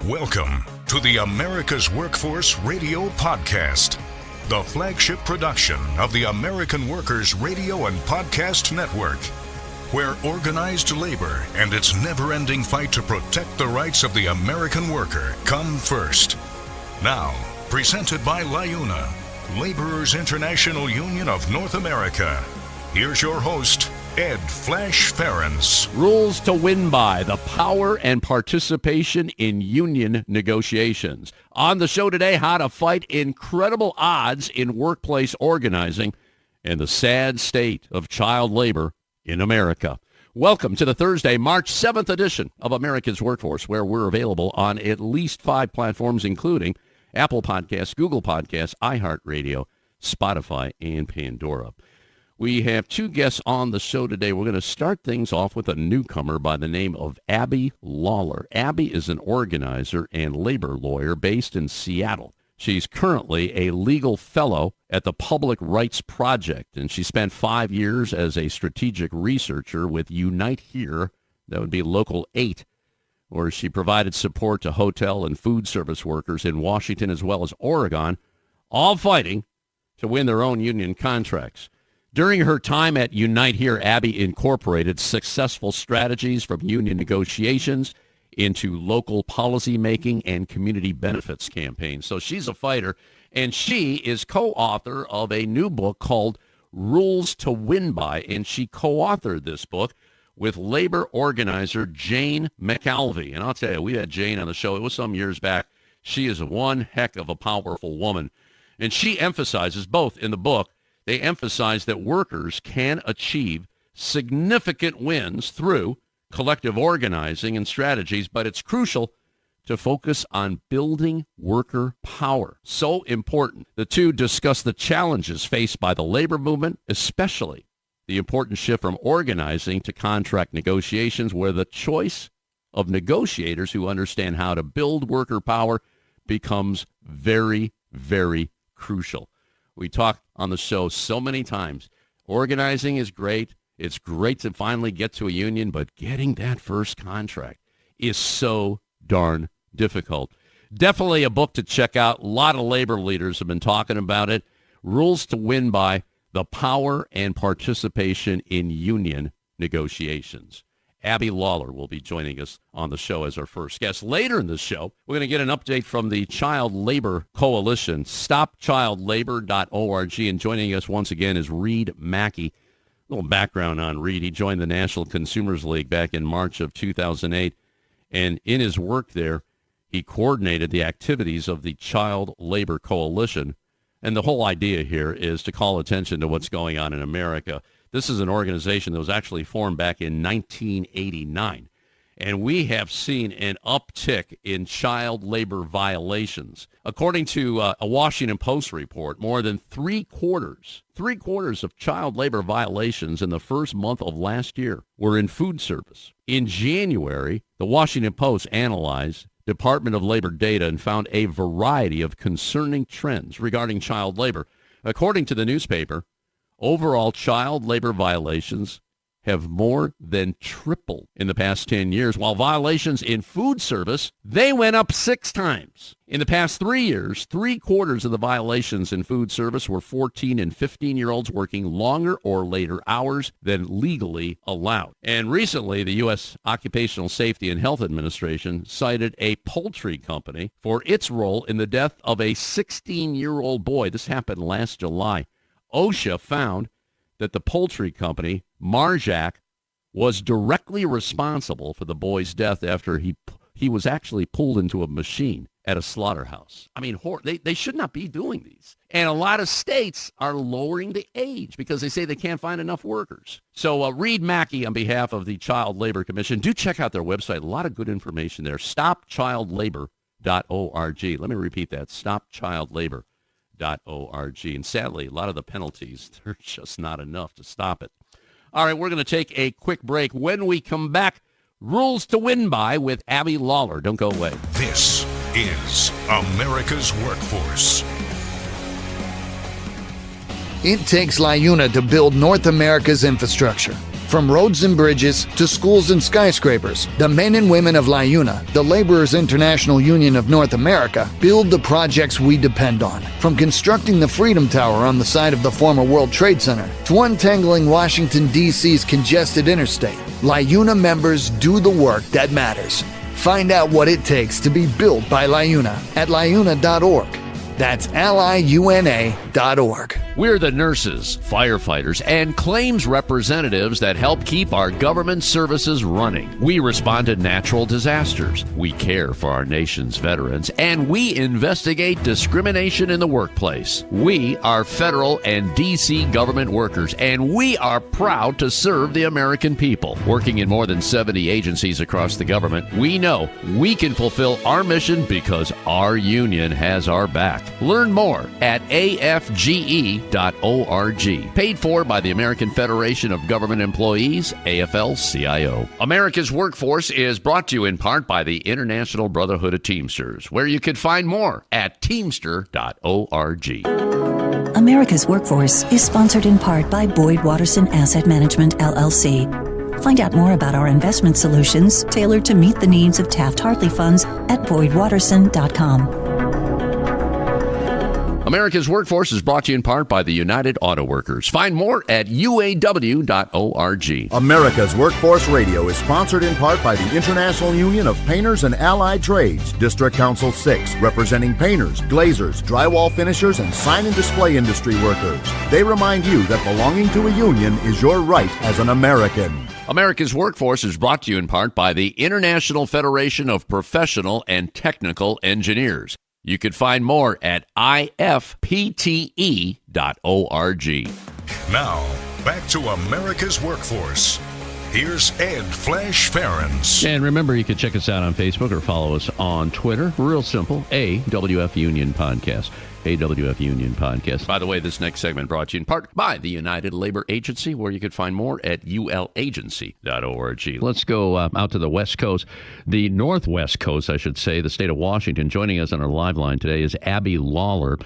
Welcome to the America's Workforce Radio Podcast, the flagship production of the American Workers Radio and Podcast Network, where organized labor and its never-ending fight to protect the rights of the American worker come first. Now, presented by LiUNA, Laborers International Union of North America. Here's your host, Ed Flash Ferenc. Rules to win by: the power and participation in union negotiations. On the show today, how to fight incredible odds in workplace organizing and the sad state of child labor in America. Welcome to the Thursday, March 7th edition of America's Workforce, where we're available on at least 5 platforms, including Apple Podcasts, Google Podcasts, iHeartRadio, Spotify, and Pandora. We have 2 guests on the show today. We're going to start things off with a newcomer by the name of Abby Lawler. Abby is an organizer and labor lawyer based in Seattle. She's currently a legal fellow at the Public Rights Project, and she spent 5 years as a strategic researcher with Unite Here, that would be Local 8, where she provided support to hotel and food service workers in Washington as well as Oregon, all fighting to win their own union contracts. During her time at Unite Here, Abby incorporated successful strategies from union negotiations into local policymaking and community benefits campaigns. So she's a fighter, and she is co-author of a new book called Rules to Win By, and she co-authored this book with labor organizer Jane McAlevey. And I'll tell you, we had Jane on the show. It was some years back. She is one heck of a powerful woman. And she emphasizes, both in the book, they emphasize that workers can achieve significant wins through collective organizing and strategies, but it's crucial to focus on building worker power. So important. The 2 discuss the challenges faced by the labor movement, especially the important shift from organizing to contract negotiations, where the choice of negotiators who understand how to build worker power becomes very, very crucial. We talk on the show so many times. Organizing is great. It's great to finally get to a union, but getting that first contract is so darn difficult. Definitely a book to check out. A lot of labor leaders have been talking about it. Rules to Win By: the power and participation in union negotiations. Abby Lawler will be joining us on the show as our first guest. Later in the show, we're going to get an update from the Child Labor Coalition, stopchildlabor.org, and joining us once again is Reid Maki. A little background on Reid. He joined the National Consumers League back in March of 2008, and in his work there, he coordinated the activities of the Child Labor Coalition. And the whole idea here is to call attention to what's going on in America. This is an organization that was actually formed back in 1989, and we have seen an uptick in child labor violations. According to a Washington Post report, more than three-quarters of child labor violations in the first month of last year were in food service. In January, the Washington Post analyzed Department of Labor data and found a variety of concerning trends regarding child labor. According to the newspaper, overall child labor violations have more than tripled in the past 10 years, while violations in food service, they went up 6 times. In the past 3 years, 3/4 of the violations in food service were 14 and 15-year-olds working longer or later hours than legally allowed. And recently, the U.S. Occupational Safety and Health Administration cited a poultry company for its role in the death of a 16-year-old boy. This happened last July. OSHA found that the poultry company, Marriott, was directly responsible for the boy's death after he was actually pulled into a machine at a slaughterhouse. I mean, they should not be doing these. And a lot of states are lowering the age because they say they can't find enough workers. So Reid Maki, on behalf of the Child Labor Commission, do check out their website. A lot of good information there. Stopchildlabor.org. Let me repeat that. Stopchildlabor.org. And sadly, a lot of the penalties, they're just not enough to stop it. All right, we're going to take a quick break. When we come back, Rules to Win By with Abby Lawler. Don't go away. This is America's Workforce. It takes LiUNA to build North America's infrastructure. From roads and bridges to schools and skyscrapers, the men and women of LiUNA, the Laborers International Union of North America, build the projects we depend on. From constructing the Freedom Tower on the site of the former World Trade Center to untangling Washington, D.C.'s congested interstate, LiUNA members do the work that matters. Find out what it takes to be built by LiUNA at LiUNA.org. That's LiUNA.org. We're the nurses, firefighters, and claims representatives that help keep our government services running. We respond to natural disasters. We care for our nation's veterans, and we investigate discrimination in the workplace. We are federal and D.C. government workers, and we are proud to serve the American people. Working in more than 70 agencies across the government, we know we can fulfill our mission because our union has our back. Learn more at afge.org. Paid for by the American Federation of Government Employees, AFL-CIO. America's Workforce is brought to you in part by the International Brotherhood of Teamsters, where you could find more at teamster.org. America's Workforce is sponsored in part by Boyd Watterson Asset Management, LLC. Find out more about our investment solutions tailored to meet the needs of Taft-Hartley funds at boydwatterson.com. America's Workforce is brought to you in part by the United Auto Workers. Find more at uaw.org. America's Workforce Radio is sponsored in part by the International Union of Painters and Allied Trades, District Council 6, representing painters, glazers, drywall finishers, and sign and display industry workers. They remind you that belonging to a union is your right as an American. America's Workforce is brought to you in part by the International Federation of Professional and Technical Engineers. You could find more at ifpte.org. Now, back to America's Workforce. Here's Ed Flash Ferenc. And remember, you can check us out on Facebook or follow us on Twitter. Real simple, AWF Union Podcast. AWF Union Podcast. By the way, this next segment brought to you in part by the United Labor Agency, where you can find more at ulagency.org. Let's go out to the West Coast, the Northwest Coast, I should say, the state of Washington. Joining us on our live line today is Abby Lawler,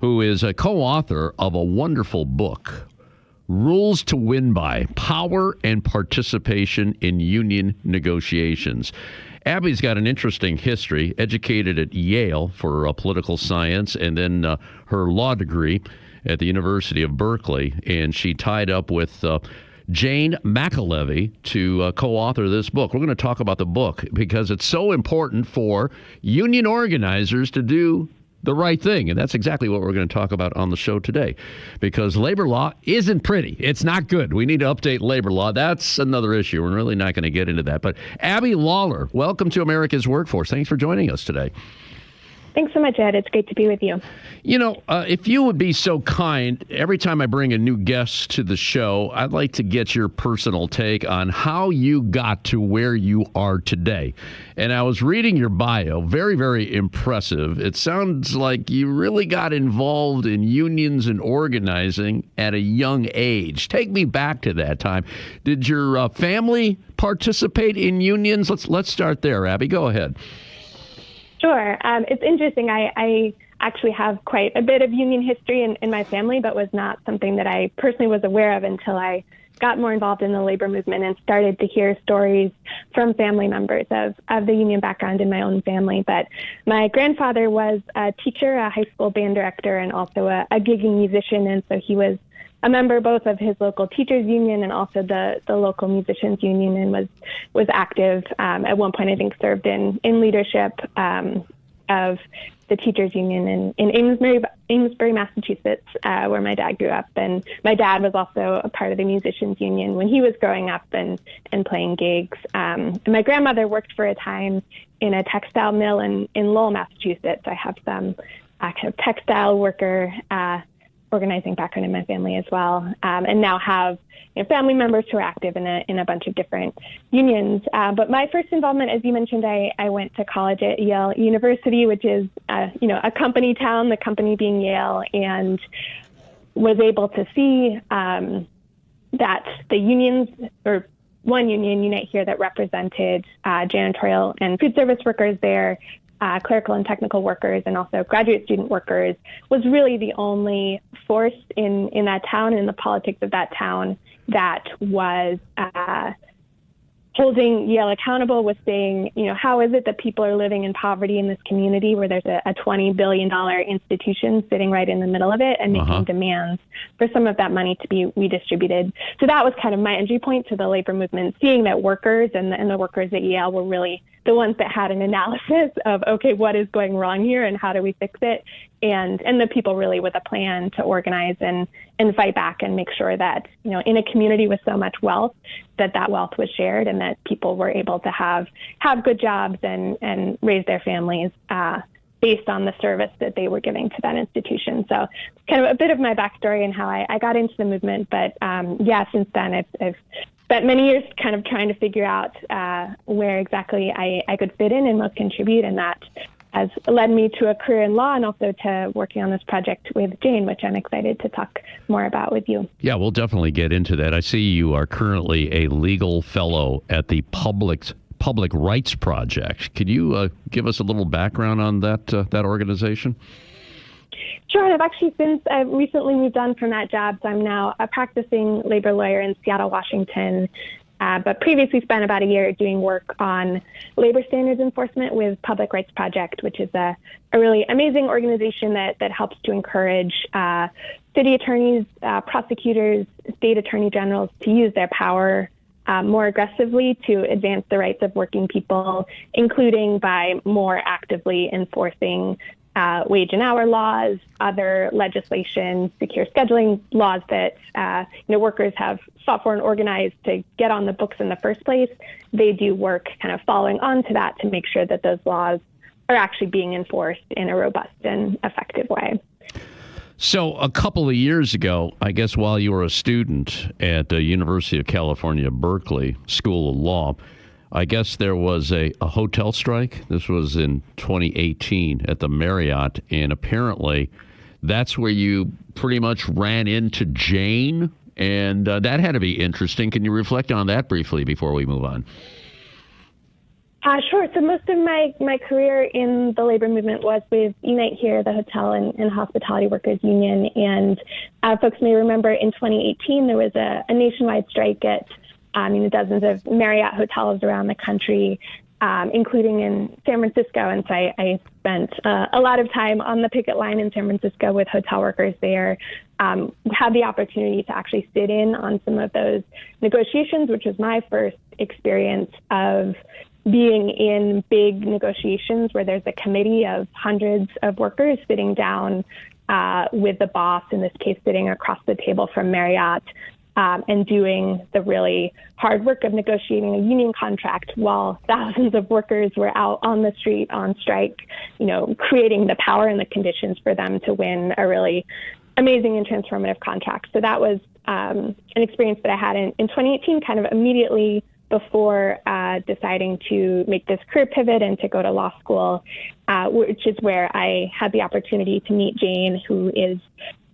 who is a co-author of a wonderful book, Rules to Win By: Power and Participation in Union Negotiations. Abby's got an interesting history, educated at Yale for political science, and then her law degree at the University of Berkeley. And she tied up with Jane McAlevey to co-author this book. We're going to talk about the book because it's so important for union organizers to do the right thing. And that's exactly what we're going to talk about on the show today, because labor law isn't pretty. It's not good. We need to update labor law. That's another issue. We're really not going to get into that. But Abby Lawler, welcome to America's Workforce. Thanks for joining us today. Thanks so much, Ed. It's great to be with you. You know, if you would be so kind, every time I bring a new guest to the show, I'd like to get your personal take on how you got to where you are today. And I was reading your bio, very, very impressive. It sounds like you really got involved in unions and organizing at a young age. Take me back to that time. Did your family participate in unions? Let's start there, Abby. Go ahead. Sure. It's interesting. I actually have quite a bit of union history in my family, but was not something that I personally was aware of until I got more involved in the labor movement and started to hear stories from family members of the union background in my own family. But my grandfather was a teacher, a high school band director, and also a gigging musician. And so he was a member both of his local teachers union and also the local musicians union, and was active. At one point, I think served in leadership of the teachers union in Amesbury, Massachusetts, where my dad grew up. And my dad was also a part of the musicians union when he was growing up and playing gigs. And my grandmother worked for a time in a textile mill in Lowell, Massachusetts. I have some kind of textile worker organizing background in my family as well, and now have family members who are active in a bunch of different unions. But my first involvement, as you mentioned, I went to college at Yale University, which is a company town, the company being Yale, and was able to see that the unions, or one union, Unite Here, that represented janitorial and food service workers there, clerical and technical workers and also graduate student workers, was really the only force in that town and in the politics of that town that was holding Yale accountable, was saying, how is it that people are living in poverty in this community where there's a $20 billion institution sitting right in the middle of it and making demands for some of that money to be redistributed. So that was kind of my entry point to the labor movement, seeing that workers and the workers at Yale were really the ones that had an analysis of, okay, what is going wrong here and how do we fix it? And the people really with a plan to organize and fight back and make sure that, in a community with so much wealth, that wealth was shared and that people were able to have good jobs and raise their families based on the service that they were giving to that institution. So kind of a bit of my backstory and how I got into the movement. But since then I've spent many years kind of trying to figure out where exactly I could fit in and most contribute, and that has led me to a career in law and also to working on this project with Jane, which I'm excited to talk more about with you. Yeah, we'll definitely get into that. I see you are currently a legal fellow at the Public Rights Project. Could you give us a little background on that organization? Sure. And I've recently moved on from that job, so I'm now a practicing labor lawyer in Seattle, Washington. But previously spent about a year doing work on labor standards enforcement with Public Rights Project, which is a really amazing organization that helps to encourage city attorneys, prosecutors, state attorney generals to use their power more aggressively to advance the rights of working people, including by more actively enforcing wage and hour laws, other legislation, secure scheduling laws that workers have fought for and organized to get on the books in the first place. They do work kind of following on to that to make sure that those laws are actually being enforced in a robust and effective way. So a couple of years ago, I guess while you were a student at the University of California, Berkeley School of Law, I guess there was a hotel strike. This was in 2018 at the Marriott, and apparently that's where you pretty much ran into Jane, and that had to be interesting. Can you reflect on that briefly before we move on? Sure. So most of my career in the labor movement was with Unite Here, the Hotel and Hospitality Workers Union, and folks may remember in 2018 there was a nationwide strike at dozens of Marriott hotels around the country, including in San Francisco. And so I spent a lot of time on the picket line in San Francisco with hotel workers there, had the opportunity to actually sit in on some of those negotiations, which was my first experience of being in big negotiations where there's a committee of hundreds of workers sitting down with the boss, in this case, sitting across the table from Marriott, and doing the really hard work of negotiating a union contract while thousands of workers were out on the street on strike, creating the power and the conditions for them to win a really amazing and transformative contract. So that was an experience that I had in 2018, kind of immediately before deciding to make this career pivot and to go to law school, which is where I had the opportunity to meet Jane, who is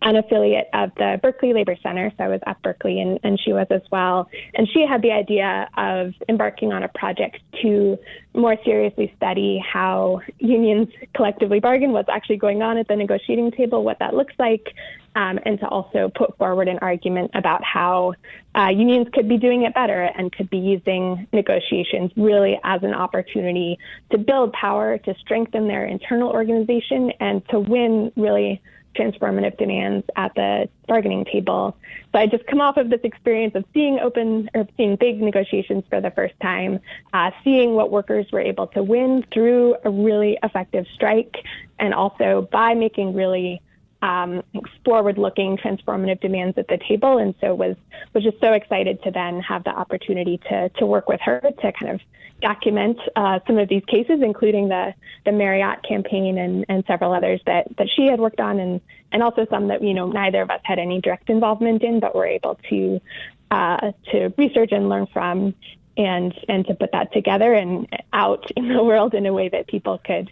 an affiliate of the Berkeley Labor Center. So I was at Berkeley and she was as well. And she had the idea of embarking on a project to more seriously study how unions collectively bargain, what's actually going on at the negotiating table, what that looks like, and to also put forward an argument about how unions could be doing it better and could be using negotiations really as an opportunity to build power, to strengthen their internal organization, and to win really transformative demands at the bargaining table. So I just come off of this experience of seeing big negotiations for the first time, seeing what workers were able to win through a really effective strike, and also by making really forward-looking transformative demands at the table. And so was just so excited to then have the opportunity to work with her to kind of document some of these cases, including the Marriott campaign and several others that she had worked on, and also some that neither of us had any direct involvement in, but were able to research and learn from, and to put that together and out in the world in a way that people could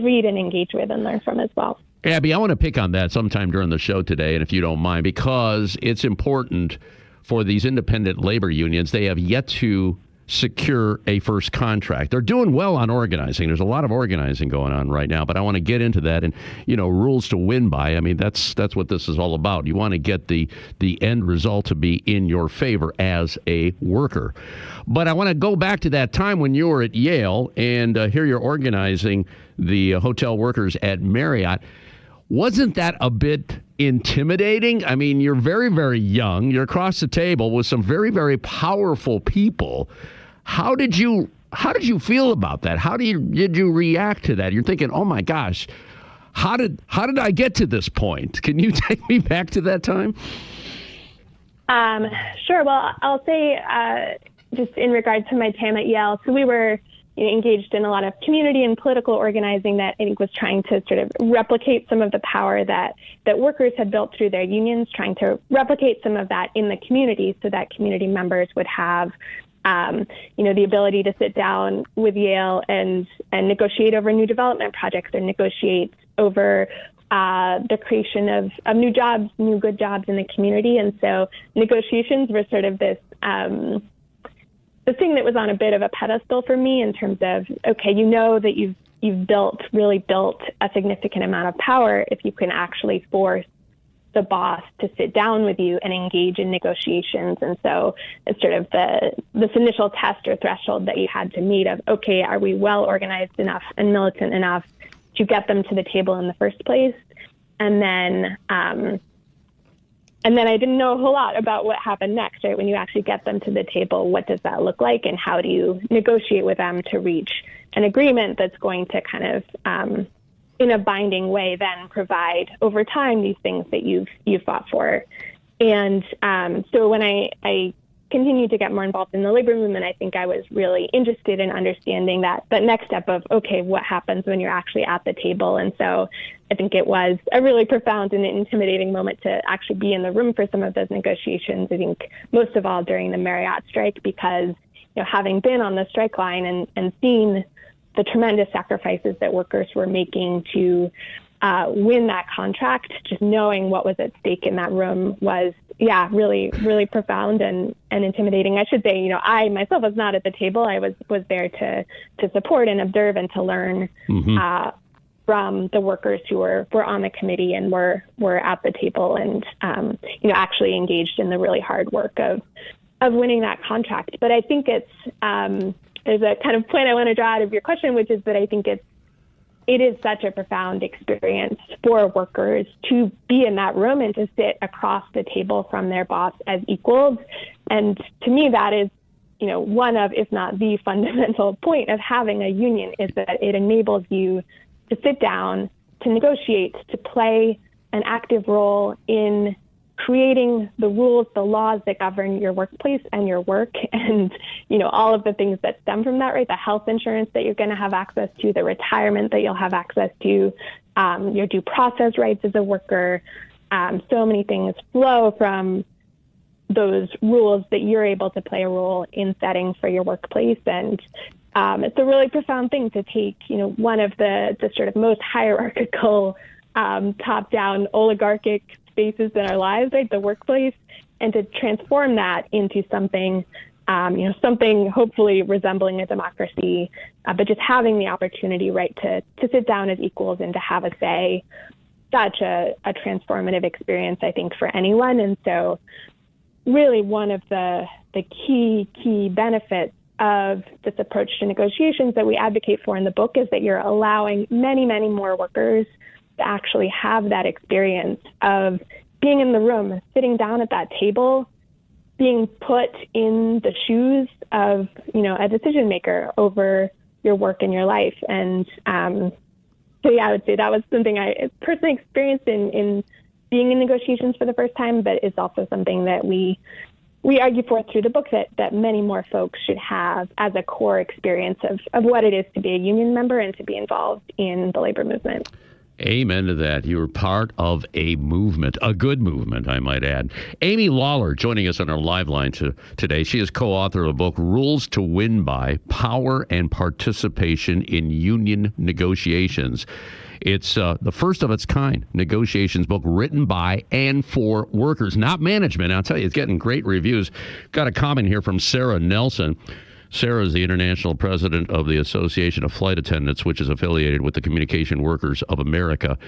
read and engage with and learn from as well. Abby, I want to pick on that sometime during the show today, and if you don't mind, because it's important for these independent labor unions. They have yet to secure a first contract. They're doing well on organizing. There's a lot of organizing going on right now, but I want to get into that. And, rules to win by. I mean, that's what this is all about. You want to get the end result to be in your favor as a worker. But I want to go back to that time when you were at Yale, and here you're organizing the hotel workers at Marriott. Wasn't that a bit intimidating? I mean, you're very, very young. You're across the table with some very, very powerful people. How did you feel about that? How did you react to that? You're thinking, oh my gosh, how did I get to this point? Can you take me back to that time? Sure. Well, I'll say just in regard to my time at Yale, so we were engaged in a lot of community and political organizing that I think was trying to sort of replicate some of the power that workers had built through their unions, trying to replicate some of that in the community so that community members would have, the ability to sit down with Yale and negotiate over new development projects or negotiate over the creation of new jobs, new good jobs in the community. And so negotiations were sort of this the thing that was on a bit of a pedestal for me in terms of, okay, that you've really built a significant amount of power if you can actually force the boss to sit down with you and engage in negotiations. And so it's sort of this initial test or threshold that you had to meet of, okay, are we well organized enough and militant enough to get them to the table in the first place? And then I didn't know a whole lot about what happened next, right? When you actually get them to the table, what does that look like? And how do you negotiate with them to reach an agreement that's going to kind of, in a binding way, then provide over time these things that you've fought for? And so when I continued to get more involved in the labor movement, I think I was really interested in understanding that next step of, okay, what happens when you're actually at the table? And so I think it was a really profound and intimidating moment to actually be in the room for some of those negotiations. I think most of all during the Marriott strike, because having been on the strike line and seen the tremendous sacrifices that workers were making to win that contract, just knowing what was at stake in that room was, really, really profound and intimidating. I should say, I myself was not at the table. I was there to support and observe and to learn from the workers who were on the committee and were at the table and, actually engaged in the really hard work of winning that contract. But I think it's, there's a kind of point I want to draw out of your question, which is that I think it is such a profound experience for workers to be in that room and to sit across the table from their boss as equals. And to me, that is, one of, if not the fundamental point of having a union, is that it enables you to sit down, to negotiate, to play an active role in creating the rules, the laws that govern your workplace and your work, and all of the things that stem from that, right? The health insurance that you're going to have access to, the retirement that you'll have access to, your due process rights as a worker. So many things flow from those rules that you're able to play a role in setting for your workplace. And it's a really profound thing to take, one of the sort of most hierarchical, top-down oligarchic spaces in our lives, right, the workplace, and to transform that into something, something hopefully resembling a democracy, but just having the opportunity, right, to sit down as equals and to have a say, such a transformative experience, I think, for anyone. And so really one of the key benefits of this approach to negotiations that we advocate for in the book is that you're allowing many, many more workers to actually have that experience of being in the room, sitting down at that table, being put in the shoes of, a decision maker over your work and your life. And so I would say that was something I personally experienced in being in negotiations for the first time, but it's also something that we argue for through the book that many more folks should have as a core experience of what it is to be a union member and to be involved in the labor movement. Amen to that. You were part of a movement, a good movement, I might add. Abby Lawler joining us on our live line today. She is co-author of the book, Rules to Win By, Power and Participation in Union Negotiations. It's the first of its kind negotiations book written by and for workers, not management. I'll tell you, it's getting great reviews. Got a comment here from Sarah Nelson. Sarah is the international president of the Association of Flight Attendants, which is affiliated with the Communication Workers of America.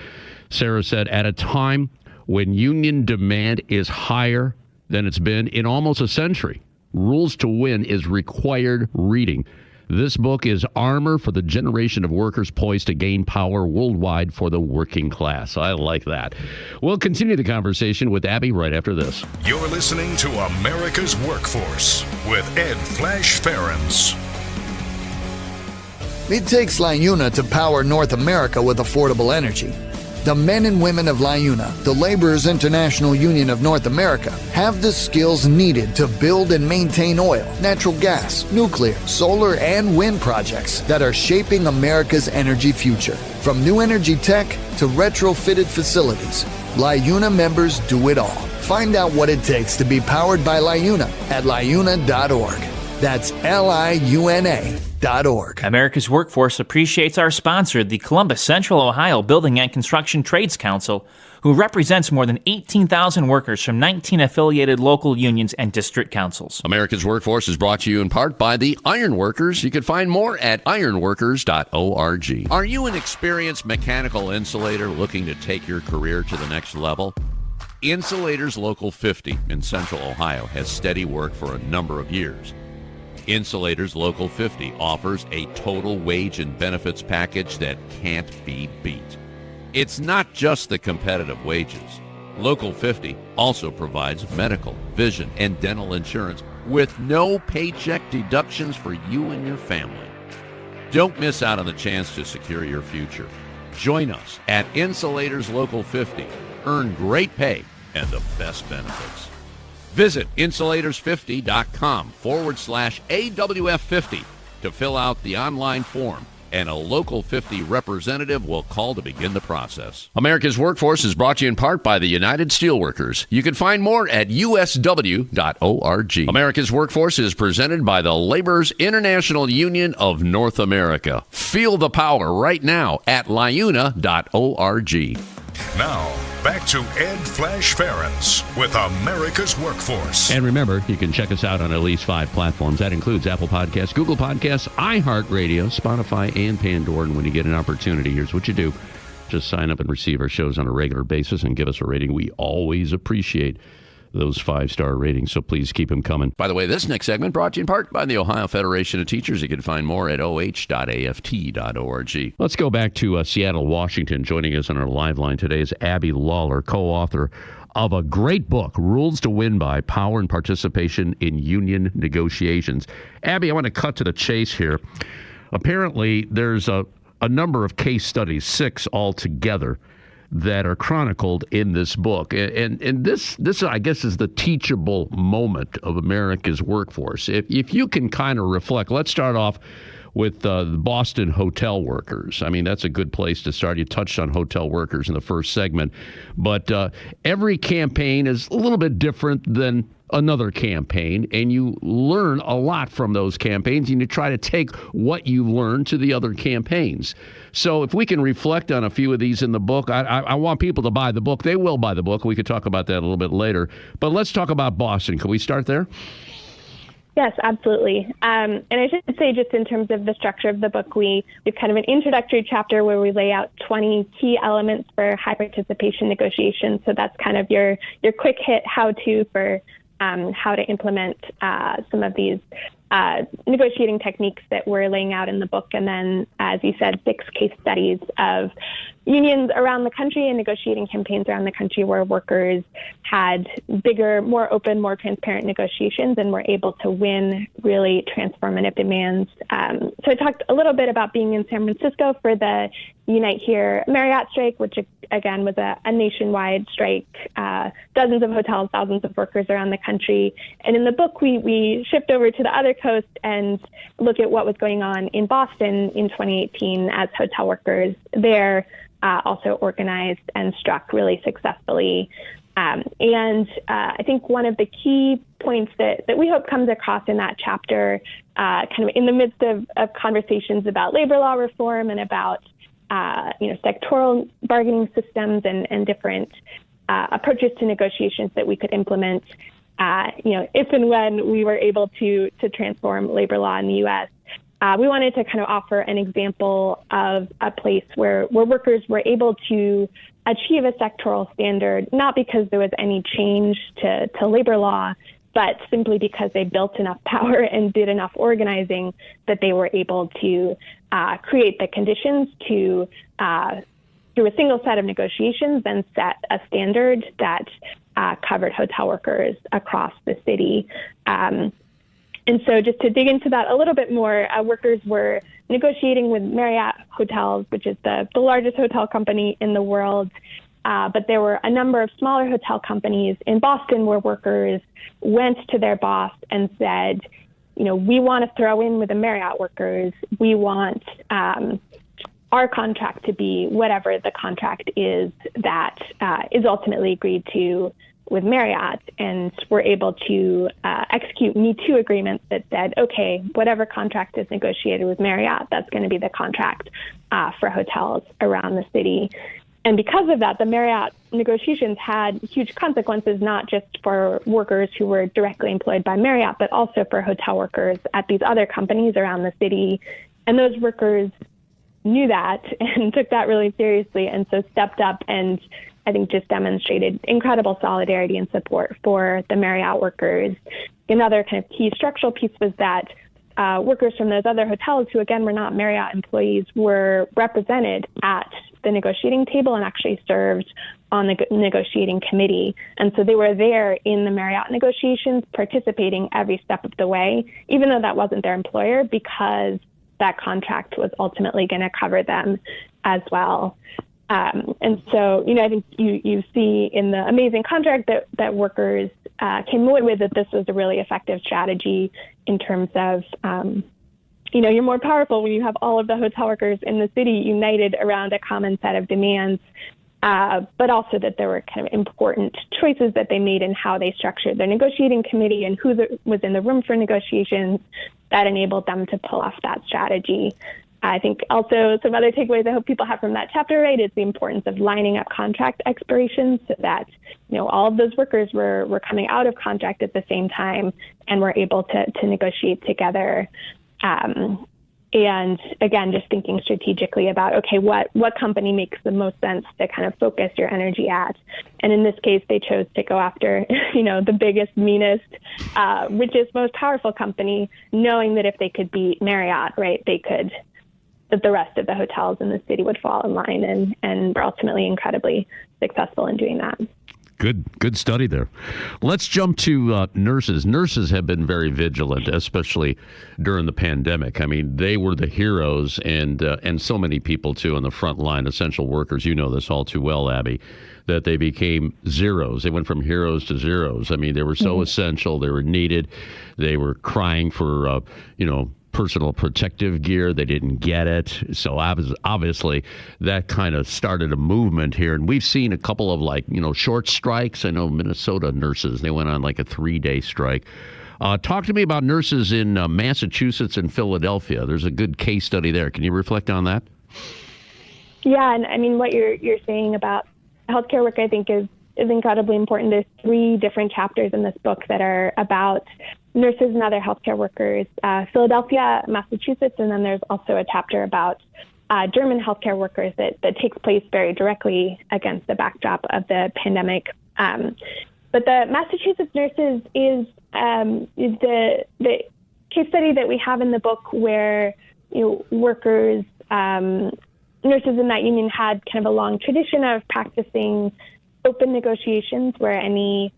Sarah said, at a time when union demand is higher than it's been in almost a century, Rules to Win is required reading. This book is armor for the generation of workers poised to gain power worldwide for the working class. I like that. We'll continue the conversation with Abby right after this. You're listening to America's Workforce with Ed Flash Ferenc. It takes LiUNA to power North America with affordable energy. The men and women of LiUNA, the Laborers International Union of North America, have the skills needed to build and maintain oil, natural gas, nuclear, solar, and wind projects that are shaping America's energy future. From new energy tech to retrofitted facilities, LiUNA members do it all. Find out what it takes to be powered by LiUNA at LiUNA.org. That's LiUNA.org. America's Workforce appreciates our sponsor, the Columbus Central Ohio Building and Construction Trades Council, who represents more than 18,000 workers from 19 affiliated local unions and district councils. America's Workforce is brought to you in part by the Iron Workers. You can find more at ironworkers.org. Are you an experienced mechanical insulator looking to take your career to the next level? Insulators Local 50 in Central Ohio has steady work for a number of years. Insulators Local 50 offers a total wage and benefits package that can't be beat. It's not just the competitive wages. Local 50 also provides medical, vision, and dental insurance with no paycheck deductions for you and your family. Don't miss out on the chance to secure your future. Join us at Insulators Local 50. Earn great pay and the best benefits. Visit insulatorsfifty.com/AWF50 to fill out the online form, and a Local 50 representative will call to begin the process. America's Workforce is brought to you in part by the United Steelworkers. You can find more at usw.org. America's Workforce is presented by the Laborers International Union of North America. Feel the power right now at LiUNA.org. Now, back to Ed Flash Ferenc with America's Workforce. And remember, you can check us out on at least 5 platforms. That includes Apple Podcasts, Google Podcasts, iHeartRadio, Spotify, and Pandora. And when you get an opportunity, here's what you do. Just sign up and receive our shows on a regular basis and give us a rating. We always appreciate those 5-star ratings, so please keep them coming. By the way, this next segment brought to you in part by the Ohio Federation of Teachers. You can find more at oh.aft.org. Let's go back to Seattle, Washington. Joining us on our live line today is Abby Lawler, co-author of a great book, Rules to Win By, Power and Participation in Union Negotiations. Abby, I want to cut to the chase here. Apparently, there's a number of case studies, 6 altogether, that are chronicled in this book. And this I guess, is the teachable moment of America's workforce. If you can kind of reflect, let's start off with the Boston hotel workers. I mean, that's a good place to start. You touched on hotel workers in the first segment. But every campaign is a little bit different than another campaign, and you learn a lot from those campaigns, and you try to take what you learned to the other campaigns. So if we can reflect on a few of these in the book, I want people to buy the book. They will buy the book. We could talk about that a little bit later. But let's talk about Boston. Can we start there? Yes, absolutely. And I should say, just in terms of the structure of the book, we have kind of an introductory chapter where we lay out 20 key elements for high participation negotiations. So that's kind of your quick hit how-to for how to implement some of these negotiating techniques that we're laying out in the book. And then, as you said, 6 case studies of unions around the country and negotiating campaigns around the country where workers had bigger, more open, more transparent negotiations and were able to win really transformative demands. So I talked a little bit about being in San Francisco for the Unite Here Marriott strike, which again was a nationwide strike, dozens of hotels, thousands of workers around the country. And in the book, we shift over to the other coast and look at what was going on in Boston in 2018 as hotel workers there also organized and struck really successfully. And I think one of the key points that we hope comes across in that chapter, kind of in the midst of conversations about labor law reform and about sectoral bargaining systems and different approaches to negotiations that we could implement, if and when we were able to transform labor law in the U.S., we wanted to kind of offer an example of a place where workers were able to achieve a sectoral standard, not because there was any change to labor law, but simply because they built enough power and did enough organizing that they were able to create the conditions to, through a single set of negotiations, then set a standard that covered hotel workers across the city. And so just to dig into that a little bit more, workers were negotiating with Marriott Hotels, which is the largest hotel company in the world. But there were a number of smaller hotel companies in Boston where workers went to their boss and said, we want to throw in with the Marriott workers. We want our contract to be whatever the contract is that is ultimately agreed to with Marriott, and we're able to execute Me Too agreements that said, okay, whatever contract is negotiated with Marriott, that's going to be the contract for hotels around the city. And because of that, the Marriott negotiations had huge consequences, not just for workers who were directly employed by Marriott, but also for hotel workers at these other companies around the city. And those workers knew that and took that really seriously, and so stepped up and I think just demonstrated incredible solidarity and support for the Marriott workers. Another kind of key structural piece was that workers from those other hotels who, again, were not Marriott employees were represented at the negotiating table and actually served on the negotiating committee. And so they were there in the Marriott negotiations, participating every step of the way, even though that wasn't their employer, because that contract was ultimately going to cover them as well. And so, I think you see in the amazing contract that workers came away with that this was a really effective strategy in terms of, you're more powerful when you have all of the hotel workers in the city united around a common set of demands, but also that there were kind of important choices that they made in how they structured their negotiating committee and who was in the room for negotiations that enabled them to pull off that strategy. I think also some other takeaways I hope people have from that chapter, right, is the importance of lining up contract expirations so that, all of those workers were coming out of contract at the same time and were able to negotiate together. And again, just thinking strategically about, okay, what company makes the most sense to kind of focus your energy at? And in this case, they chose to go after, the biggest, meanest, richest, most powerful company, knowing that if they could beat Marriott, right, that the rest of the hotels in the city would fall in line, and were ultimately incredibly successful in doing that. Good study there. Let's jump to nurses. Nurses have been very vigilant, especially during the pandemic. I mean, they were the heroes, and so many people, too, on the front line, essential workers. You know this all too well, Abby, that they became zeros. They went from heroes to zeros. I mean, they were so essential. They were needed. They were crying for, personal protective gear. They didn't get it. So obviously that kind of started a movement here. And we've seen a couple of short strikes. I know Minnesota nurses, they went on like a 3-day strike. Talk to me about nurses in Massachusetts and Philadelphia. There's a good case study there. Can you reflect on that? Yeah. And I mean, what you're saying about healthcare work, I think is incredibly important. There's 3 different chapters in this book that are about nurses and other healthcare workers, Philadelphia, Massachusetts, and then there's also a chapter about German healthcare workers that takes place very directly against the backdrop of the pandemic. But the Massachusetts nurses is the case study that we have in the book where workers, nurses in that union had kind of a long tradition of practicing open negotiations where any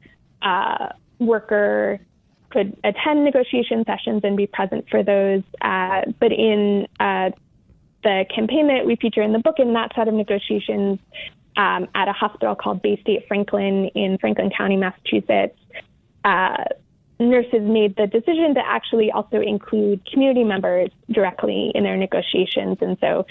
worker could attend negotiation sessions and be present for those. But in the campaign that we feature in the book, in that set of negotiations at a hospital called Bay State Franklin in Franklin County, Massachusetts, nurses made the decision to actually also include community members directly in their negotiations. And so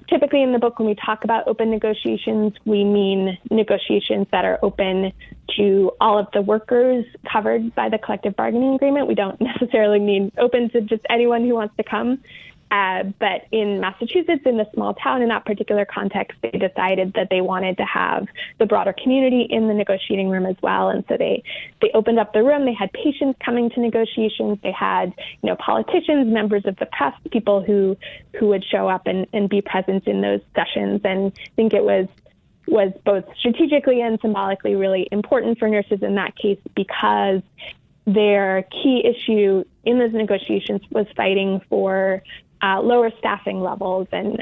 typically in the book, when we talk about open negotiations, we mean negotiations that are open to all of the workers covered by the collective bargaining agreement. We don't necessarily mean open to just anyone who wants to come. But in Massachusetts, in the small town, in that particular context, they decided that they wanted to have the broader community in the negotiating room as well. And so they opened up the room. They had patients coming to negotiations. They had, politicians, members of the press, people who would show up and be present in those sessions. And I think it was both strategically and symbolically really important for nurses in that case, because their key issue in those negotiations was fighting for lower staffing levels, and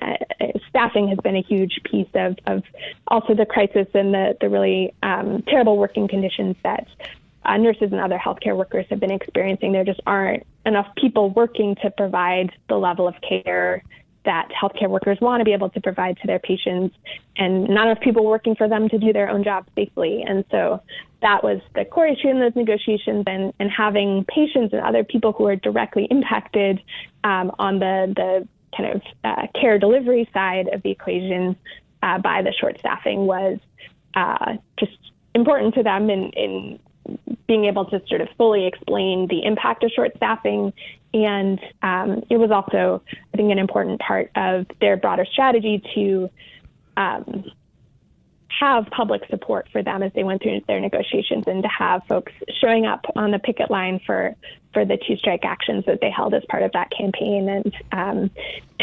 staffing has been a huge piece of also the crisis and the really terrible working conditions that nurses and other healthcare workers have been experiencing. There just aren't enough people working to provide the level of care that healthcare workers want to be able to provide to their patients, and not enough people working for them to do their own job safely. And so that was the core issue in those negotiations, and having patients and other people who are directly impacted on the kind of care delivery side of the equation by the short staffing was just important to them in being able to sort of fully explain the impact of short staffing. And it was also, I think, an important part of their broader strategy to have public support for them as they went through their negotiations, and to have folks showing up on the picket line for the two strike actions that they held as part of that campaign, and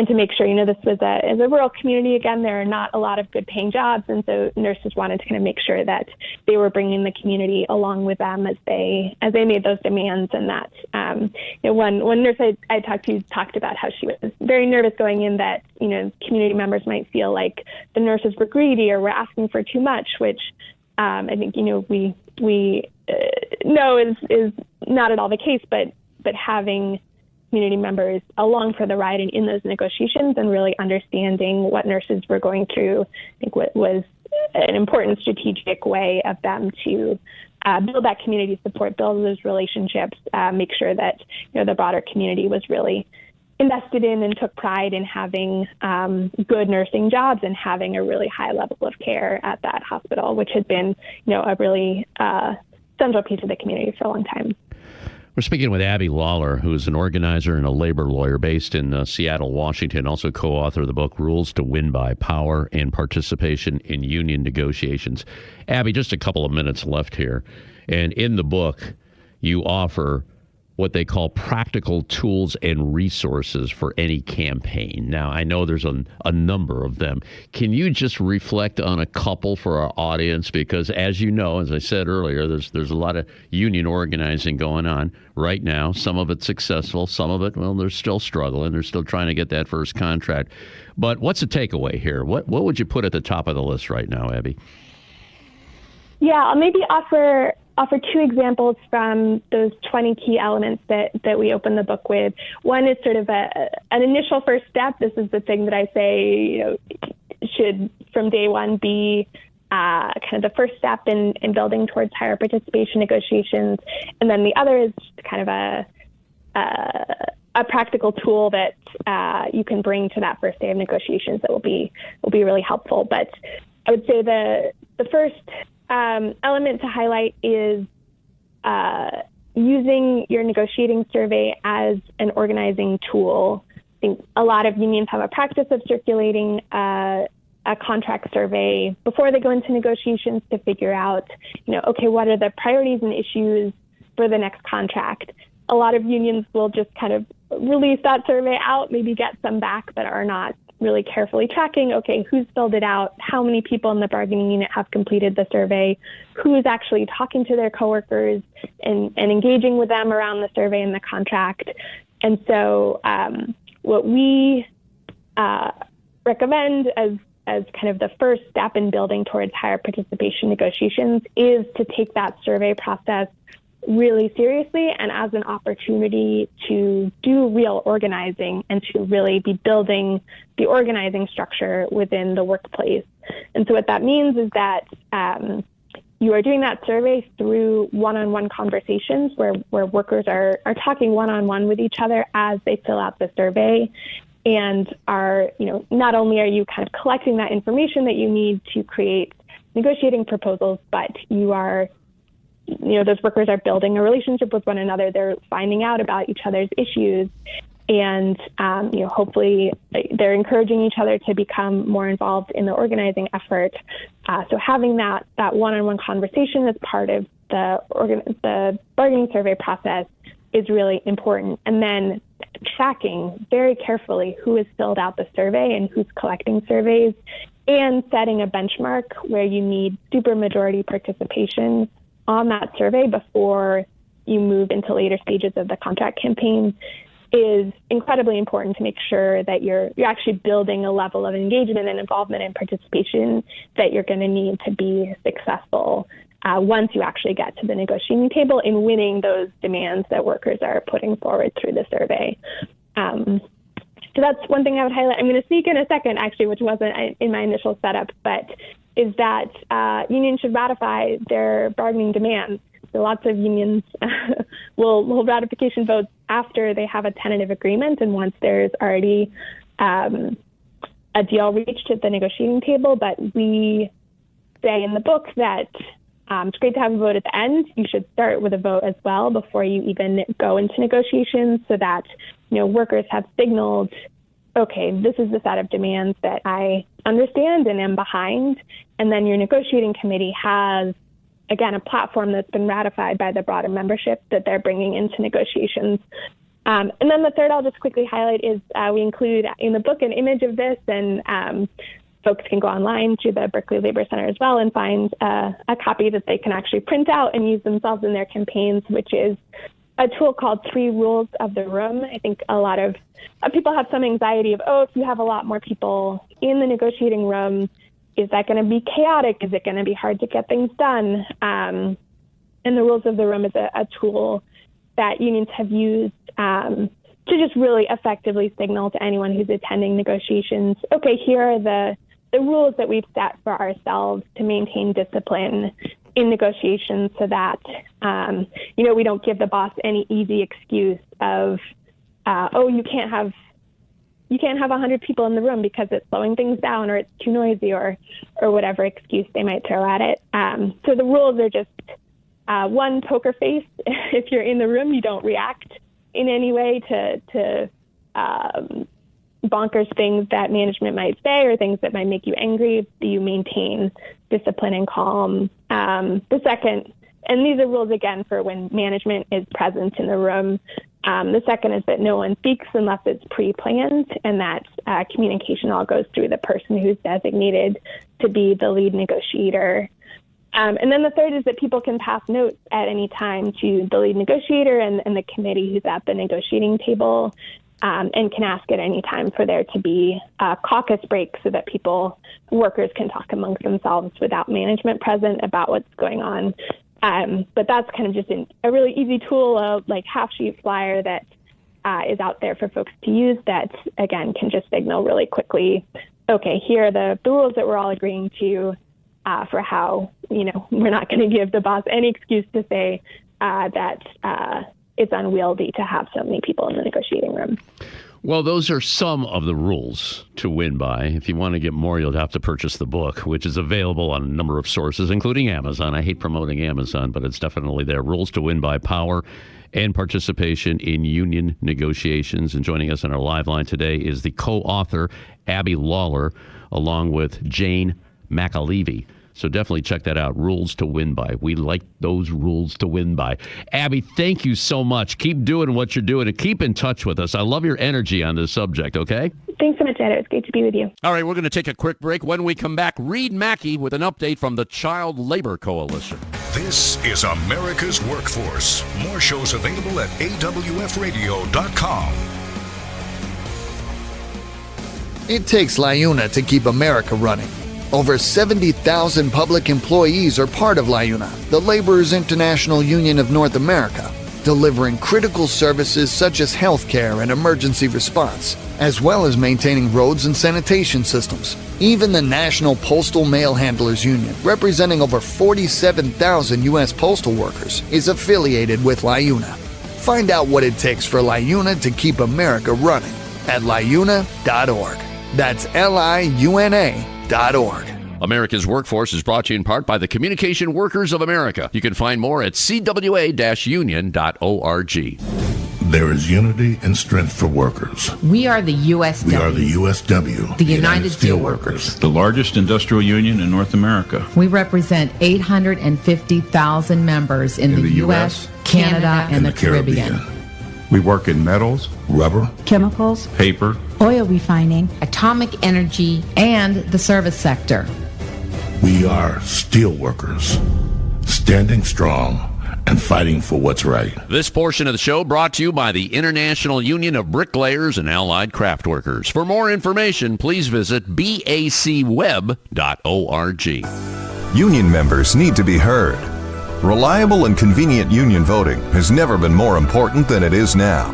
to make sure, this was a rural community. Again, there are not a lot of good paying jobs, and so nurses wanted to kind of make sure that they were bringing the community along with them as they made those demands. And that one nurse I talked to talked about how she was very nervous going in that community members might feel like the nurses were greedy or were asking for too much, which I think we know is not at all the case, but having community members along for the ride and in those negotiations, and really understanding what nurses were going through, I think was an important strategic way of them to build that community support, build those relationships, make sure that the broader community was really invested in and took pride in having good nursing jobs and having a really high level of care at that hospital, which had been a really central piece of the community for a long time. We're speaking with Abby Lawler, who's an organizer and a labor lawyer based in Seattle, Washington, also co-author of the book Rules to Win By: Power and Participation in Union Negotiations. Abby, just a couple of minutes left here. And in the book, you offer what they call practical tools and resources for any campaign. Now, I know there's a number of them. Can you just reflect on a couple for our audience? Because as you know, as I said earlier, there's a lot of union organizing going on right now. Some of it successful, some of it, well, they're still struggling. They're still trying to get that first contract. But what's the takeaway here? What would you put at the top of the list right now, Abby? Yeah, I'll maybe offer two examples from those 20 key elements that we open the book with. One is sort of an initial first step. This is the thing that I say, should from day one be kind of the first step in building towards higher participation negotiations. And then the other is kind of a practical tool that you can bring to that first day of negotiations that will be really helpful. But I would say the first element to highlight is using your negotiating survey as an organizing tool. I think a lot of unions have a practice of circulating a contract survey before they go into negotiations to figure out, okay, what are the priorities and issues for the next contract? A lot of unions will just kind of release that survey out, maybe get some back, but are not really carefully tracking, okay, who's filled it out, how many people in the bargaining unit have completed the survey, who is actually talking to their coworkers and engaging with them around the survey and the contract. And so what we recommend as kind of the first step in building towards higher participation negotiations is to take that survey process really seriously and as an opportunity to do real organizing and to really be building the organizing structure within the workplace. And so what that means is that you are doing that survey through one-on-one conversations where workers are talking one-on-one with each other as they fill out the survey, and are, not only are you kind of collecting that information that you need to create negotiating proposals, but you are those workers are building a relationship with one another. They're finding out about each other's issues. And, hopefully they're encouraging each other to become more involved in the organizing effort. So having that one-on-one conversation as part of the bargaining survey process is really important. And then tracking very carefully who has filled out the survey and who's collecting surveys, and setting a benchmark where you need supermajority participation on that survey before you move into later stages of the contract campaign is incredibly important to make sure that you're actually building a level of engagement and involvement and participation that you're going to need to be successful once you actually get to the negotiating table in winning those demands that workers are putting forward through the survey. So that's one thing I would highlight. I'm going to sneak in a second, actually, which wasn't in my initial setup, but is that unions should ratify their bargaining demands. So lots of unions will hold ratification votes after they have a tentative agreement and once there's already a deal reached at the negotiating table. But we say in the book that it's great to have a vote at the end. You should start with a vote as well before you even go into negotiations, so that workers have signaled, okay, this is the set of demands that I understand and am behind. And then your negotiating committee has, again, a platform that's been ratified by the broader membership that they're bringing into negotiations. And then the third I'll just quickly highlight is we include in the book an image of this, and folks can go online to the Berkeley Labor Center as well and find a copy that they can actually print out and use themselves in their campaigns, which is a tool called 3 Rules of the Room. I think a lot of people have some anxiety of, if you have a lot more people in the negotiating room, is that going to be chaotic? Is it going to be hard to get things done? And the Rules of the Room is a tool that unions have used to just really effectively signal to anyone who's attending negotiations, okay, here are the rules that we've set for ourselves to maintain discipline in negotiations, so that, we don't give the boss any easy excuse of, you can't have 100 people in the room because it's slowing things down or it's too noisy or whatever excuse they might throw at it. So the rules are just one, poker face. If you're in the room, you don't react in any way to bonkers things that management might say or things that might make you angry. You maintain discipline and calm. The second, and these are rules again for when management is present in the room. The second is that no one speaks unless it's pre-planned, and that communication all goes through the person who's designated to be the lead negotiator. And then the third is that people can pass notes at any time to the lead negotiator and the committee who's at the negotiating table, and can ask at any time for there to be a caucus break so that workers can talk amongst themselves without management present about what's going on. But that's kind of just a really easy tool, a half-sheet flyer that is out there for folks to use that, again, can just signal really quickly, okay, here are the rules that we're all agreeing to for how, we're not going to give the boss any excuse to say that it's unwieldy to have so many people in the negotiating room. Well, those are some of the rules to win by. If you want to get more, you'll have to purchase the book, which is available on a number of sources, including Amazon. I hate promoting Amazon, but it's definitely there. Rules to Win by Power and Participation in Union Negotiations. And joining us on our live line today is the co-author, Abby Lawler, along with Jane McAlevey. So definitely check that out, Rules to Win By. We like those rules to win by. Abby, thank you so much. Keep doing what you're doing and keep in touch with us. I love your energy on this subject, okay? Thanks so much, Ed. It was great to be with you. All right, we're going to take a quick break. When we come back, Reid Maki with an update from the Child Labor Coalition. This is America's Workforce. More shows available at awfradio.com. It takes LiUNA to keep America running. Over 70,000 public employees are part of LiUNA, the Laborers International Union of North America, delivering critical services such as healthcare and emergency response, as well as maintaining roads and sanitation systems. Even the National Postal Mail Handlers Union, representing over 47,000 U.S. postal workers, is affiliated with LiUNA. Find out what it takes for LiUNA to keep America running at LiUNA.org. That's LiUNA.org. America's Workforce is brought to you in part by the Communication Workers of America. You can find more at cwa-union.org. there is unity and strength for workers. We are the USW. We are the USW, the United Steelworkers. The largest industrial union in North America. We represent 850,000 members in the U.S., Canada, and the Caribbean. We work in metals, rubber, chemicals, paper, oil refining, atomic energy, and the service sector. We are steelworkers, standing strong and fighting for what's right. This portion of the show brought to you by the International Union of Bricklayers and Allied Craft Workers. For more information, please visit bacweb.org. Union members need to be heard. Reliable and convenient union voting has never been more important than it is now.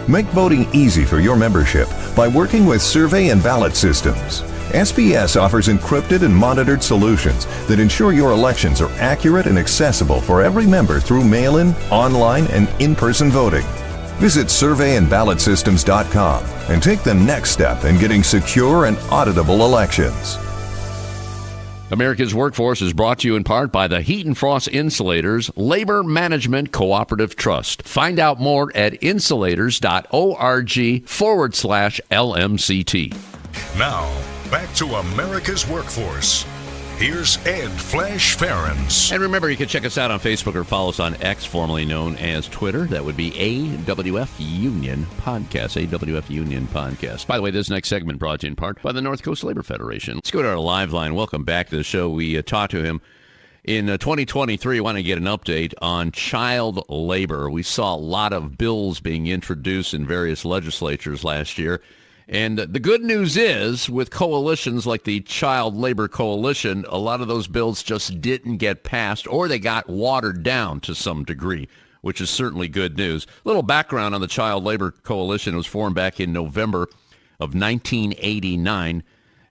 Make voting easy for your membership by working with survey and ballot systems. SPS offers encrypted and monitored solutions that ensure your elections are accurate and accessible for every member through mail-in, online, and in-person voting. Visit surveyandballotsystems.com and take the next step in getting secure and auditable elections. America's Workforce is brought to you in part by the Heat and Frost Insulators Labor Management Cooperative Trust. Find out more at insulators.org/LMCT. Now, back to America's Workforce. Here's Ed Flash Ferenc. And remember, you can check us out on Facebook or follow us on X, formerly known as Twitter. That would be AWF Union Podcast. AWF Union Podcast. By the way, this next segment brought to you in part by the North Coast Labor Federation. Let's go to our live line. Welcome back to the show. We talked to him in 2023. Want to get an update on child labor. We saw a lot of bills being introduced in various legislatures last year. And the good news is, with coalitions like the Child Labor Coalition, a lot of those bills just didn't get passed, or they got watered down to some degree, which is certainly good news. A little background on the Child Labor Coalition. It was formed back in November of 1989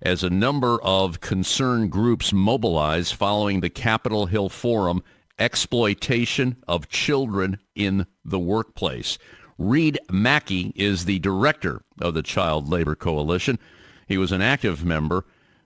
as a number of concerned groups mobilized following the Capitol Hill Forum, Exploitation of Children in the Workplace. Reid Maki is the director of the Child Labor Coalition. He was an active member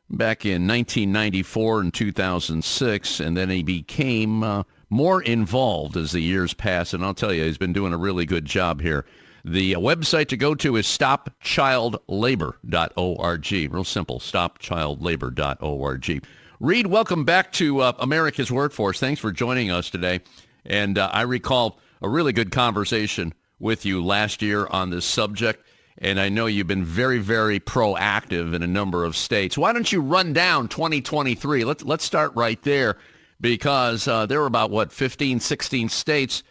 back in 1994 and 2006, and then he became more involved as the years passed. And I'll tell you, he's been doing a really good job here. The website to go to is stopchildlabor.org. Real simple, stopchildlabor.org. Reid, welcome back to America's Workforce. Thanks for joining us today. And I recall a really good conversation with you last year on this subject, and I know you've been very, very proactive in a number of states. Why don't you run down 2023? Let's start right there, because there were about, 15, 16 states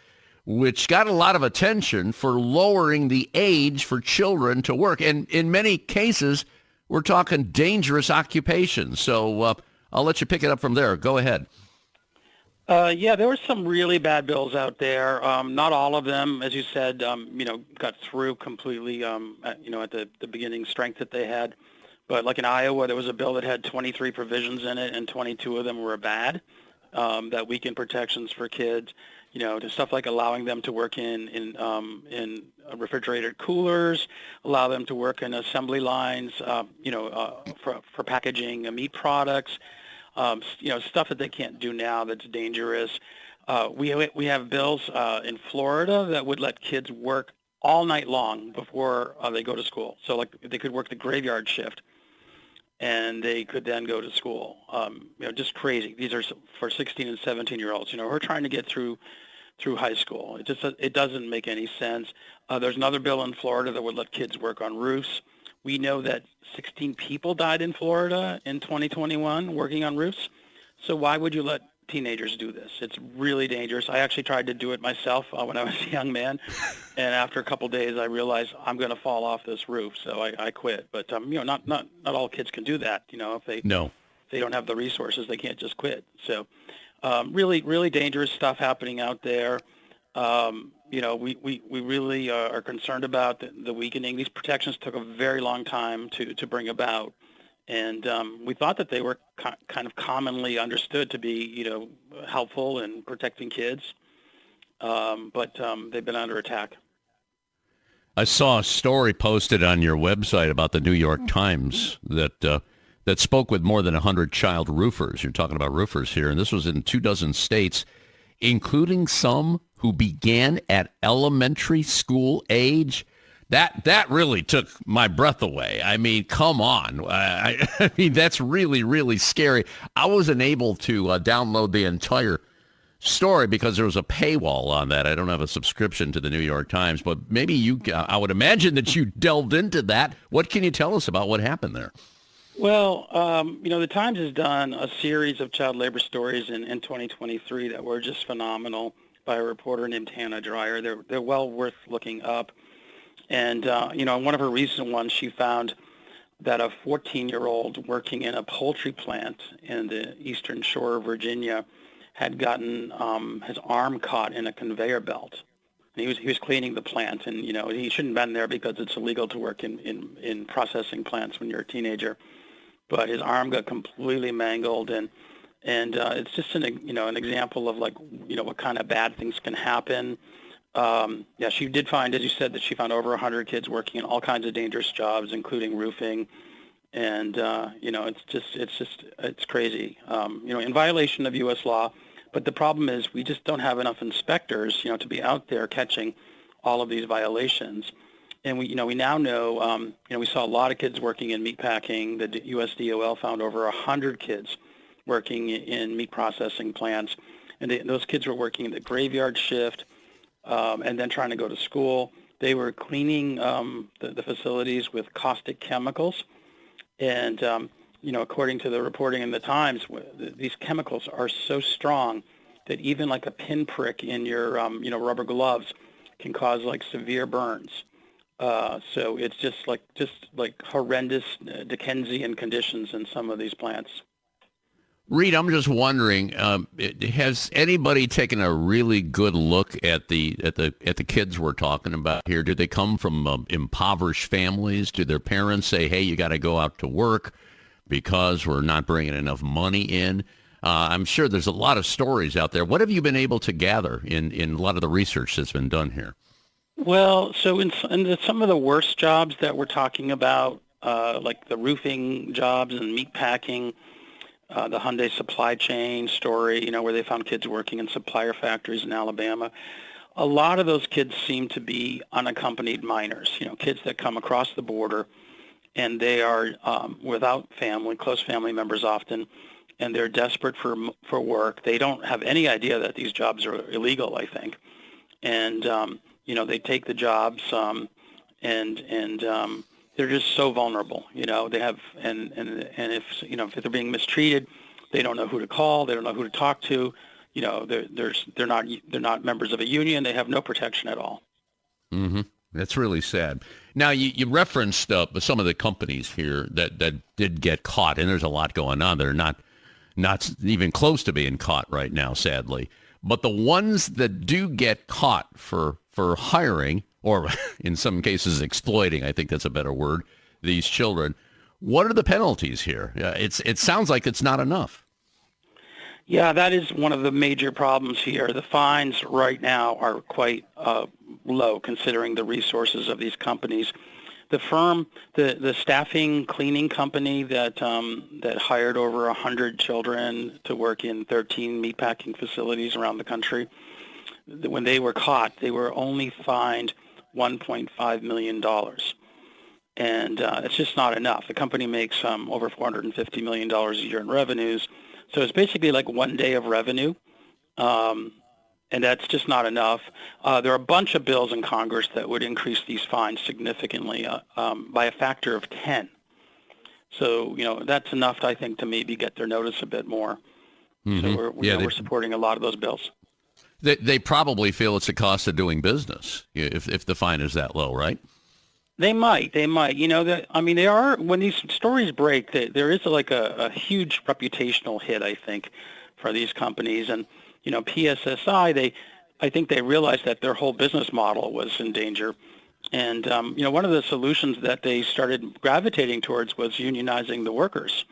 which got a lot of attention for lowering the age for children to work. And in many cases, we're talking dangerous occupations. So I'll let you pick it up from there. Go ahead. Yeah, there were some really bad bills out there. Not all of them, as you said, got through completely, at the beginning strength that they had. But like in Iowa, there was a bill that had 23 provisions in it, and 22 of them were bad, that weakened protections for kids. To stuff like allowing them to work in refrigerated coolers, allow them to work in assembly lines, for packaging meat products. Stuff that they can't do now that's dangerous. We have bills in Florida that would let kids work all night long before they go to school. So like they could work the graveyard shift, and they could then go to school. Just crazy. These are for 16 and 17-year-olds. Who are trying to get through high school. It doesn't make any sense. There's another bill in Florida that would let kids work on roofs. We know that 16 people died in Florida in 2021 working on roofs. So why would you let teenagers do this? It's really dangerous. I actually tried to do it myself when I was a young man. And after a couple of days, I realized I'm going to fall off this roof. So I quit. But, not all kids can do that. If they don't have the resources, they can't just quit. So really, really dangerous stuff happening out there. We really are concerned about the weakening. These protections took a very long time to bring about, and we thought that they were kind of commonly understood to be, helpful in protecting kids, but they've been under attack. I saw a story posted on your website about the New York Times that spoke with more than 100 child roofers. You're talking about roofers here, and this was in 24 states, including some who began at elementary school age. That really took my breath away. I mean, come on. I mean, that's really, really scary. I wasn't able to download the entire story because there was a paywall on that. I don't have a subscription to the New York Times, but maybe I would imagine that you delved into that. What can you tell us about what happened there? Well, the Times has done a series of child labor stories in 2023 that were just phenomenal by a reporter named Hannah Dreyer. They're well worth looking up. And, in one of her recent ones, she found that a 14-year-old working in a poultry plant in the eastern shore of Virginia had gotten his arm caught in a conveyor belt. And he was cleaning the plant, and, he shouldn't have been there because it's illegal to work in processing plants when you're a teenager. But his arm got completely mangled, and it's just an example of what kind of bad things can happen. She did find, as you said, that she found over 100 kids working in all kinds of dangerous jobs, including roofing, and it's crazy. In violation of U.S. law. But the problem is we just don't have enough inspectors, to be out there catching all of these violations. And we now know, we saw a lot of kids working in meatpacking. The USDOL found over 100 kids working in meat processing plants, and those kids were working in the graveyard shift. And then trying to go to school. They were cleaning the facilities with caustic chemicals. And, according to the reporting in the Times, these chemicals are so strong that even like a pinprick in your, rubber gloves can cause severe burns. So it's just horrendous Dickensian conditions in some of these plants. Reid, I'm just wondering, has anybody taken a really good look at the kids we're talking about here? Do they come from impoverished families? Do their parents say, "Hey, you got to go out to work because we're not bringing enough money in"? I'm sure there's a lot of stories out there. What have you been able to gather in a lot of the research that's been done here? Well, so in some of the worst jobs that we're talking about, like the roofing jobs and meat packing. The Hyundai supply chain story, where they found kids working in supplier factories in Alabama. A lot of those kids seem to be unaccompanied minors, kids that come across the border, and they are without family, close family members often, and they're desperate for work. They don't have any idea that these jobs are illegal, I think. And, they take the jobs and they're just so vulnerable, they have, and if they're being mistreated, they don't know who to call, they don't know who to talk to, they're not members of a union, they have no protection at all. Mm-hmm. That's really sad. Now, you referenced some of the companies here that did get caught, and there's a lot going on that are not even close to being caught right now, sadly. But the ones that do get caught for hiring, or in some cases exploiting, I think that's a better word, these children, what are the penalties here? It sounds like it's not enough. Yeah, that is one of the major problems here. The fines right now are quite low considering the resources of these companies. The firm, the staffing cleaning company that hired over 100 children to work in 13 meatpacking facilities around the country, when they were caught, they were only fined $1.5 million. And it's just not enough. The company makes over $450 million a year in revenues. So it's basically like 1 day of revenue. And that's just not enough. There are a bunch of bills in Congress that would increase these fines significantly by a factor of 10. So, that's enough, I think, to maybe get their notice a bit more. Mm-hmm. So we're supporting a lot of those bills. They probably feel it's the cost of doing business if the fine is that low, right? They might. They are, when these stories break, there is a huge reputational hit, I think, for these companies. And, PSSI, I think they realized that their whole business model was in danger. And, one of the solutions that they started gravitating towards was unionizing the workers.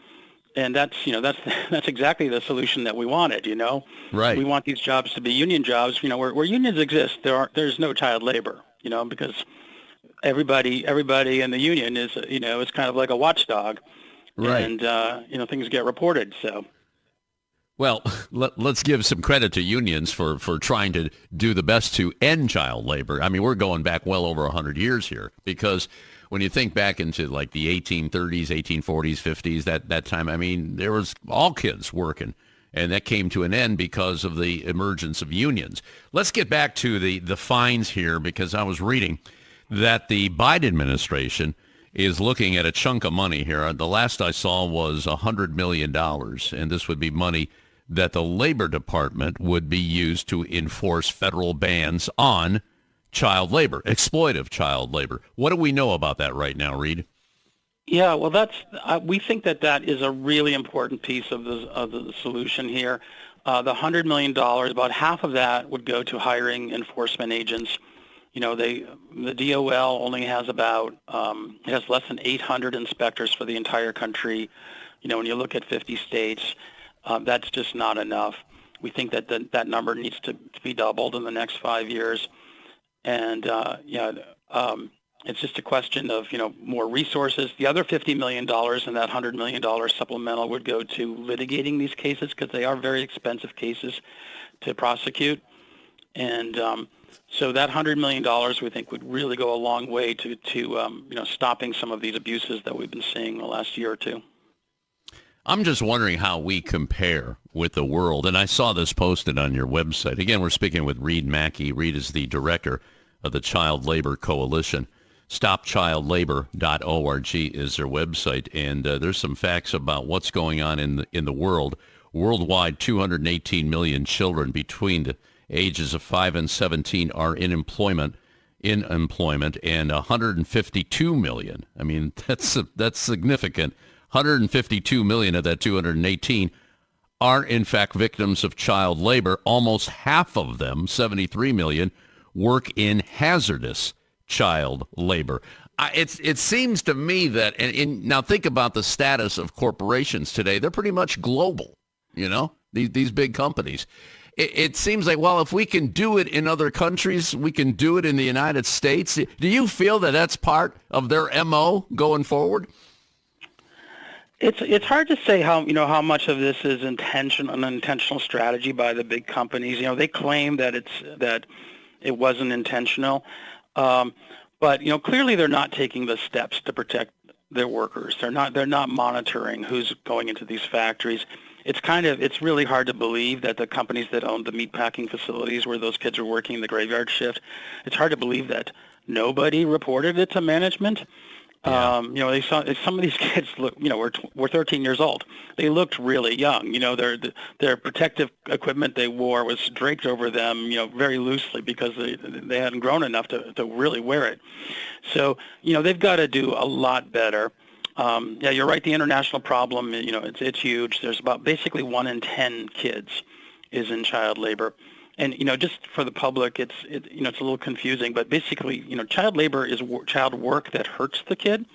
And that's exactly the solution that we wanted, Right. We want these jobs to be union jobs, where unions exist. There's no child labor, because everybody in the union is, is kind of like a watchdog. Right. And, things get reported, so. Well, let's give some credit to unions for trying to do the best to end child labor. I mean, we're going back well over 100 years here, because when you think back into like the 1830s, 1840s, 50s, that time, I mean, there was all kids working, and that came to an end because of the emergence of unions. Let's get back to the fines here, because I was reading that the Biden administration is looking at a chunk of money here. The last I saw was $100 million, and this would be money that the Labor Department would be used to enforce federal bans on child labor, exploitive child labor. What do we know about that right now, Reid? Yeah, well, we think that is a really important piece of the solution here. The $100 million, about half of that would go to hiring enforcement agents. You know, the DOL only has it has less than 800 inspectors for the entire country. You know, when you look at 50 states, that's just not enough. We think that number needs to be doubled in the next 5 years. And, it's just a question of, more resources. The other $50 million and that $100 million supplemental would go to litigating these cases, because they are very expensive cases to prosecute. And so that $100 million, we think, would really go a long way to stopping some of these abuses that we've been seeing the last year or two. I'm just wondering how we compare with the world. And I saw this posted on your website. Again, we're speaking with Reid Maki. Reid is the director of the Child Labor Coalition. StopChildLabor.org is their website. And there's some facts about what's going on in the world. Worldwide, 218 million children between the ages of 5 and 17 are in employment, and 152 million. I mean, that's significant. 152 million of that 218 are, in fact, victims of child labor. Almost half of them, 73 million, work in hazardous child labor. It seems to me that, and now think about the status of corporations today. They're pretty much global, these big companies. It seems like, well, if we can do it in other countries, we can do it in the United States. Do you feel that that's part of their MO going forward? It's hard to say how much of this is an unintentional strategy by the big companies. They claim that it wasn't intentional, but clearly they're not taking the steps to protect their workers. They're not monitoring who's going into these factories. It's really hard to believe that the companies that own the meatpacking facilities where those kids are working the graveyard shift, it's hard to believe that nobody reported it to management. Yeah. They saw some of these kids were 13 years old. They looked really young. Their protective equipment they wore was draped over them, very loosely, because they hadn't grown enough to really wear it. So, they've got to do a lot better. You're right. The international problem, it's huge. There's about basically 1 in 10 kids is in child labor. And, just for the public, it's a little confusing, but basically, child labor is child work that hurts the kid.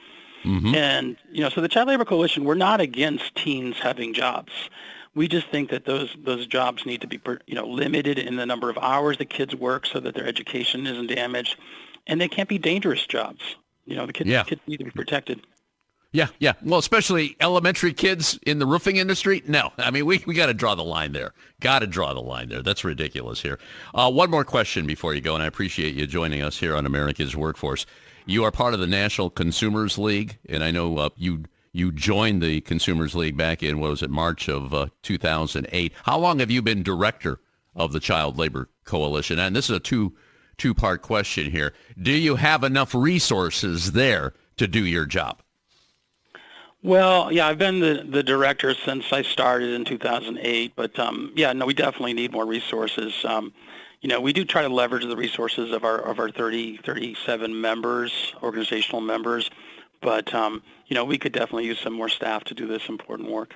Mm-hmm. And, so the Child Labor Coalition, we're not against teens having jobs. We just think that those jobs need to be, limited in the number of hours the kids work so that their education isn't damaged. And they can't be dangerous jobs. The kids need to be protected. Yeah. Well, especially elementary kids in the roofing industry. No, I mean, we got to draw the line there. That's ridiculous here. One more question before you go, and I appreciate you joining us here on America's Workforce. You are part of the National Consumers League, and I know you joined the Consumers League back in, March of 2008. How long have you been director of the Child Labor Coalition? And this is a two-part question here. Do you have enough resources there to do your job? Well, yeah, I've been the director since I started in 2008, but we definitely need more resources. We do try to leverage the resources of our 37 members, organizational members, but we could definitely use some more staff to do this important work.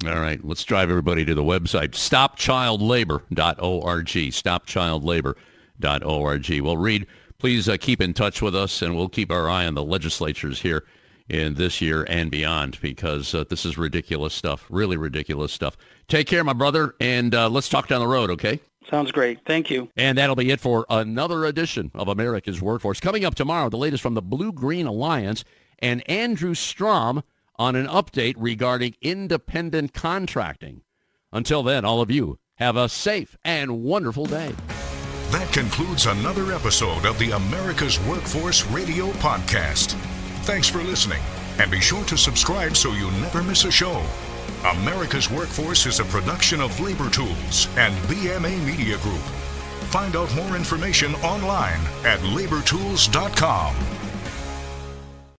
All right, let's drive everybody to the website, StopChildLabor.org, StopChildLabor.org. Well, Reid, please keep in touch with us, and we'll keep our eye on the legislatures here in this year and beyond, because this is ridiculous stuff, really ridiculous stuff. Take care, my brother, and let's talk down the road, okay? Sounds great. Thank you. And that'll be it for another edition of America's Workforce. Coming up tomorrow, the latest from the Blue-Green Alliance and Andrew Strom on an update regarding independent contracting. Until then, all of you, have a safe and wonderful day. That concludes another episode of the America's Workforce Radio Podcast. Thanks for listening, and be sure to subscribe so you never miss a show. America's Workforce is a production of Labor Tools and BMA Media Group. Find out more information online at labortools.com.